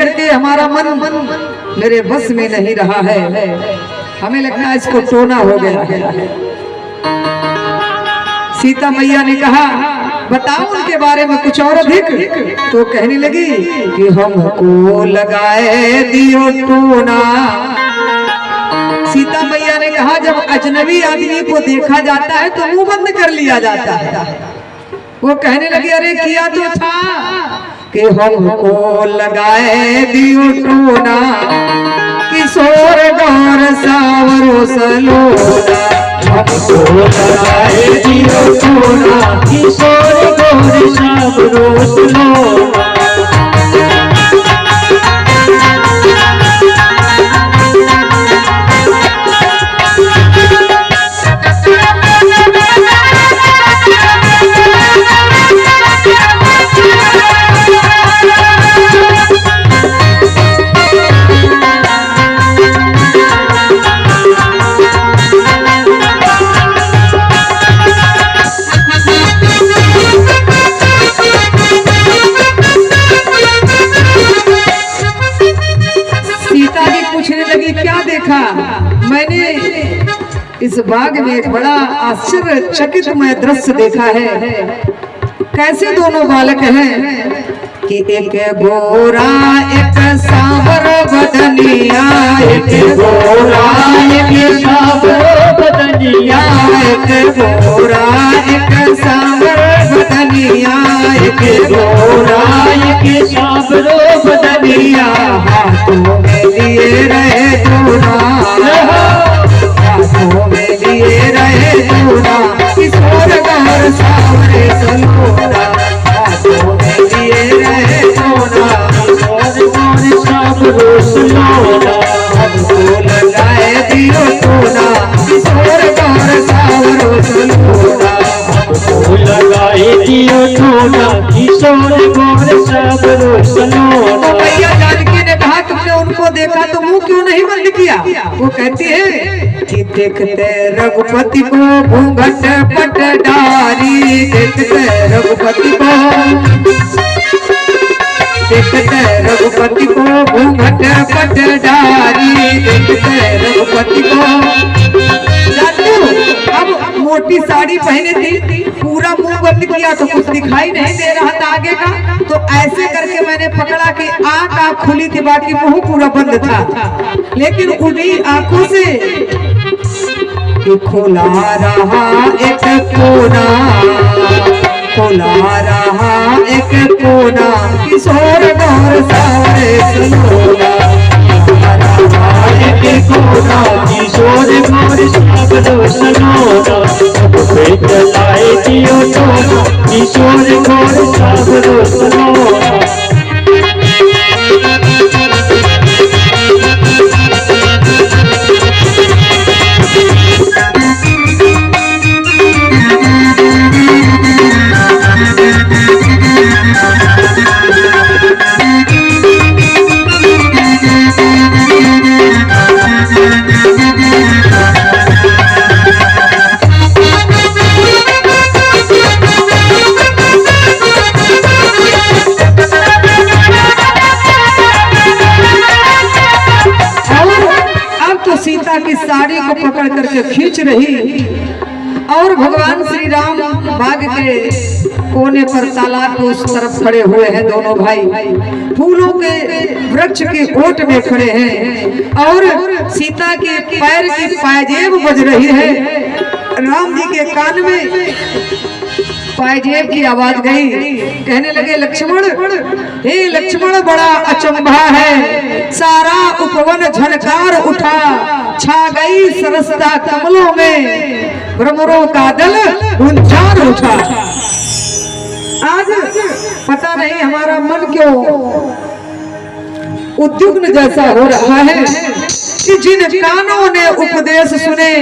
करके हमारा मन मेरे बस में नहीं रहा है। हमें लगता है इसको टोना हो गया है। सीता मैया ने कहा बताओ उनके बारे में कुछ और अधिक। तो कहने लगी कि हमको लगाए दियो टोना। सीता मैया ने कहा जब अजनबी आदमी को देखा जाता है तो मुंह बंद कर लिया जाता है। वो कहने लगे अरे किया तो था कि हमको लगाए दियो टोना, किशोर गौर सावरो सलोना। हमको लगाए दियो टोना, किशोर गौर सावरो सलोना। क्या देखा मैंने इस बाग में एक बड़ा आश्चर्यचकितमय दृश्य देखा है। कैसे दोनों बालक हैं कि एक गोरा एक सांवर बदनिया, एक गोरा एक सांवर बदनिया, एक गोरा एक सांवर बदनिया, एक गोरा एक सांवर बदनिया। हाथों में लिए रहे टोना, हाथों में लिए रहे टोना, किशोर गौर सावरे सलोना। हाथों में लिए रहे टोना, किशोर गौर सावरे सलोना। हमको लगाए दियो टोना, किशोर गौर सावरो सलोना। हमको लगाए दियो टोना, किशोर गौर सावरो सलोना। भैया जानकी ने कहा तुमने उनको देखा तो मुंह क्यों नहीं बंद किया? वो कहती है कि देखते रघुपति को घूंघट पट डारी, देखते रघुपति को, देखते रघुपति को घूंघट पट डारी, देखते रघुपति को। अब मोटी साड़ी पहने थी, पूरा मुंह बंद किया तो कुछ दिखाई नहीं दे रहा था आगे का, तो ऐसे करके मैंने पकड़ा कि आंख खुली थी, बाकी मुंह पूरा बंद था। लेकिन उन्हीं आंखों से खुला रहा एक कोना, खुला रहा एक कोना, किशोर गौर सावरे सलोना। एक कोना, किशोर गौर सावरो सलोना। लगाए दियो टोना, किशोर गौर सावरो सलोना। सीता की साड़ी को पकड़ करके खींच रही और भगवान श्री राम बाग के कोने पर तालाब के उस तरफ खड़े हुए हैं। दोनों भाई फूलों के वृक्ष के ओट में खड़े हैं और सीता के पैर की पायजेब बज रही है। राम जी के कान में पायजेब की आवाज गई। कहने लगे लक्ष्मण, हे लक्ष्मण बड़ा अचंभा है, सारा उपवन झनकार उठा, छा गई सरसता कमलों में, भ्रमरों का दल गुंजार उठा। आज पता नहीं हमारा मन क्यों उद्युग्न जैसा हो रहा है कि जिन कानों ने उपदेश सुने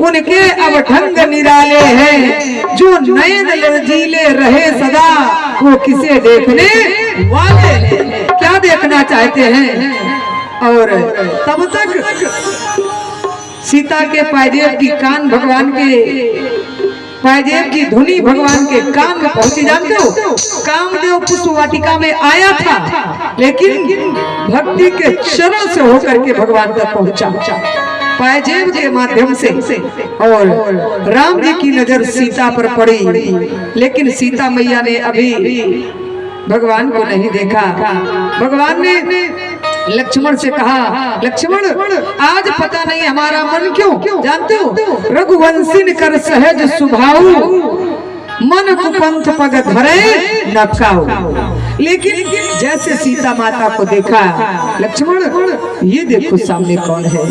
उनके अब ढंग निराले हैं, जो नयन लरजीले रहे सदा वो किसे देखने वाले हैं। क्या देखना चाहते हैं? और तब तक सीता के पायजेब की कान भगवान के पायजेब की धुनी भगवान के कान में पहुंची। जानते हो कामदेव पुष्प वाटिका में आया था, लेकिन भक्ति के चरण से होकर के भगवान तक पहुंचा पायजेब के माध्यम से। और राम जी की नजर सीता पर पड़ी, लेकिन सीता मैया ने अभी भगवान को नहीं देखा। भगवान ने लक्ष्मण से कहा, लक्ष्मण आज पता नहीं हमारा मन क्यों, जानते हो रघुवंशी कर सहज स्वभाव, मन कुपंथ पग धरे न काऊ। लेकिन जैसे सीता माता को देखा, लक्ष्मण ये देखो सामने कौन है,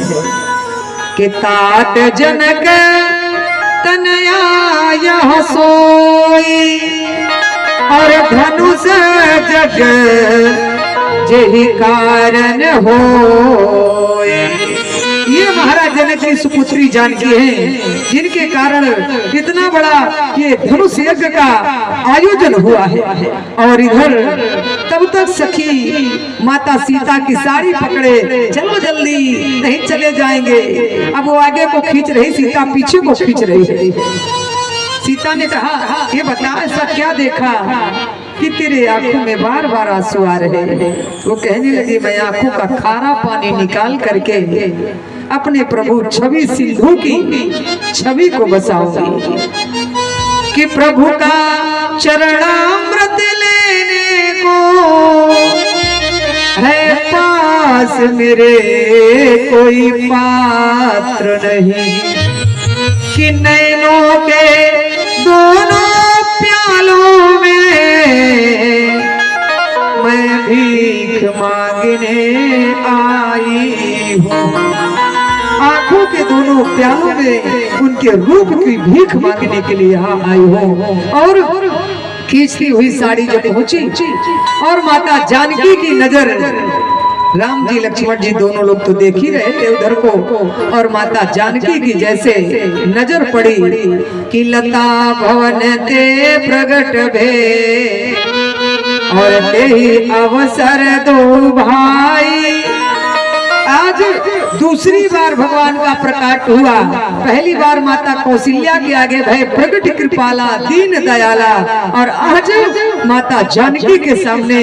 कि तात जनक तनया यह सोई, और धनुष जग जेहि कारण हो। ये महाराज जनक की सुपुत्री जानकी है, जिनके कारण कितना बड़ा ये धनुष यज्ञ का आयोजन हुआ है। और इधर तब तक सखी माता सीता की साड़ी पकड़े, चलो जल्दी नहीं चले जाएंगे। अब वो आगे को खींच रही, सीता पीछे को खींच रही है। सीता ने कहा, ये बता ऐसा क्या देखा कि तेरे आंखों में बार बार आंसू आ रहे हैं। वो कहने लगी, मैं आंखों का खारा पानी निकाल करके अपने प्रभु छवि सिंधु की छवि को बसाऊंगी, कि प्रभु का चरणामृत लेने को है पास मेरे कोई पात्र नहीं, कि नैनों के दोनों प्यालों में मैं भीख मांगने आई हूँ। आंखों के दोनों प्यालों में उनके रूप की भीख मांगने के लिए यहाँ आई हूँ। और खींचती हुई साड़ी जब पहुंची और माता जानकी की नजर, राम जी लक्ष्मण जी दोनों लोग तो देख ही रहे थे उधर को, और माता जानकी की जैसे नजर पड़ी कि लता भवन ते प्रगट भे, और तेहि अवसर दो भाई। आज दूसरी बार भगवान का प्रकाट हुआ। पहली बार माता कौशल्या के आगे भय प्रगट कृपाला दीन दयाला, और आज माता जानकी के सामने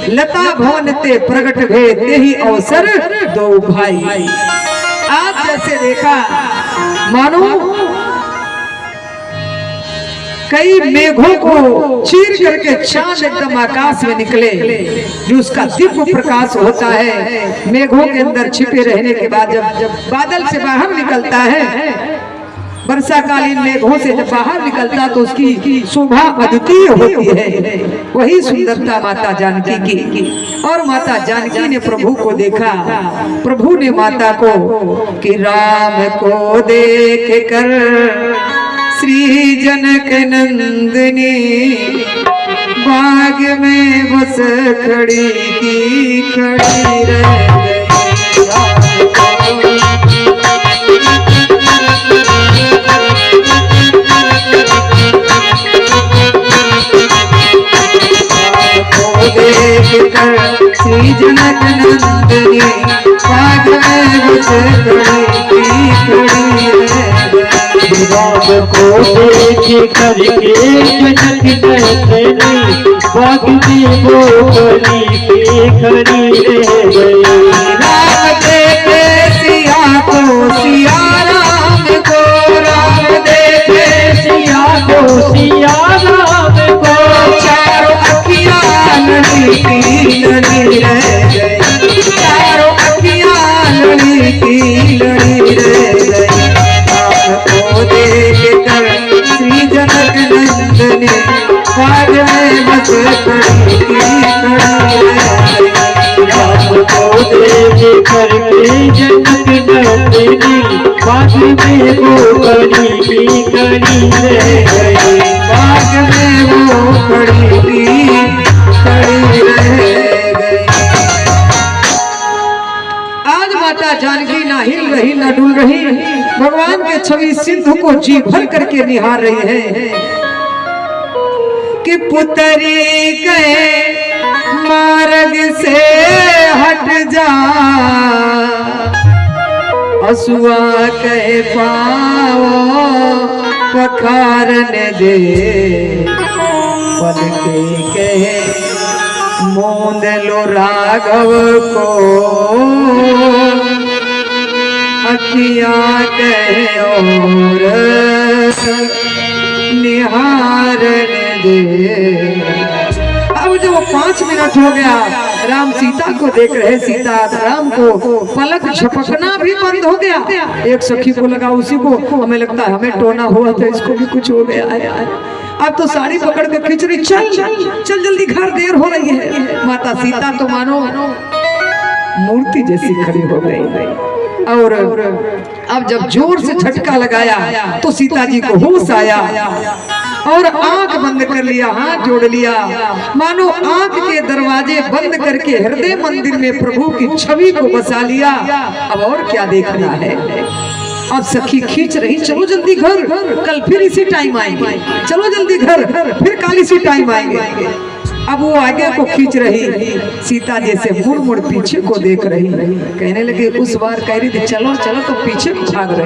लता भवन ते प्रगट भे तेहि अवसर दो भाई। आज जैसे देखा मानो कई मेघों को चीर करके चांद एकदम आकाश में निकले, जो उसका दिव्य प्रकाश होता है। मेघों के अंदर छिपे रहने के बाद जब बादल से बाहर निकलता है, वर्षाकालीन मेघों से जब बाहर निकलता तो उसकी शोभा अद्वितीय होती है। वही सुंदरता माता जानकी की। और माता जानकी ने प्रभु को देखा। प्रभु ने माता को कि राम को देख कर श्री जनक नंदिनी बाग में बस खड़ी की खड़ी रह गई। श्री जनक नंदिनी बाग में बस खड़ी की खड़ी रह गई। राम को देख करके जनक नंदिनी बाग में वो खड़ी के खड़ी रह गई। राम देखे सिया को सिया राम को, राम देखे सिया को सिया राम को, चारों अखियाँ लड़ी की लड़ी रह गई। चारों अखियाँ लड़ी की लड़ी रह गई। को देख कर श्री जनक नंदिनी बाग में बस खड़ी की खड़ी रह गई। राम को देख करके जनक नंदिनी बाग में वो खड़ी की खड़ी रह गई। बाग में वो खड़ी की खड़ी रह गई। आज माता जानकी ना हिल रही ना डुल रही, भगवान के छवि सिंधु को जी भर करके निहार रही है। कि पुतरी के मार्ग से हट जा, हसुआ कह पाओ पखारने दे पल के कहे मोंद लो राघव को अखियां कहे और निहारने दे। अब जो 5 मिनट हो गया राम सीता को देख रहे, सीता राम को पलक झपकना भी बंद हो गया। एक सखी को लगा उसी को, हमें लगता है हमें टोना हुआ था, इसको भी कुछ हो गया है। अब तो साड़ी पकड़ के खींच रही, चल चल जल्दी घर, देर हो रही है। माता सीता तो मानो मूर्ति जैसी खड़ी हो गई। और अब जब जोर से झटका लगाया तो सीता जी को होश आया और आंख बंद कर लिया, हाथ जोड़ लिया, मानो आंख के दरवाजे बंद करके हृदय मंदिर में प्रभु की छवि को बसा लिया। अब और क्या देखना है। अब सखी खींच रही, चलो जल्दी घर, कल फिर इसी टाइम आएंगे, चलो जल्दी घर, फिर कल इसी टाइम आएंगे। अब वो आगे को खींच रही, सीता जैसे मुड़ मुड़ पीछे को देख रही, कहने लगे, उस बार कह रही थी चलो चलो तो पीछे को भाग रहे।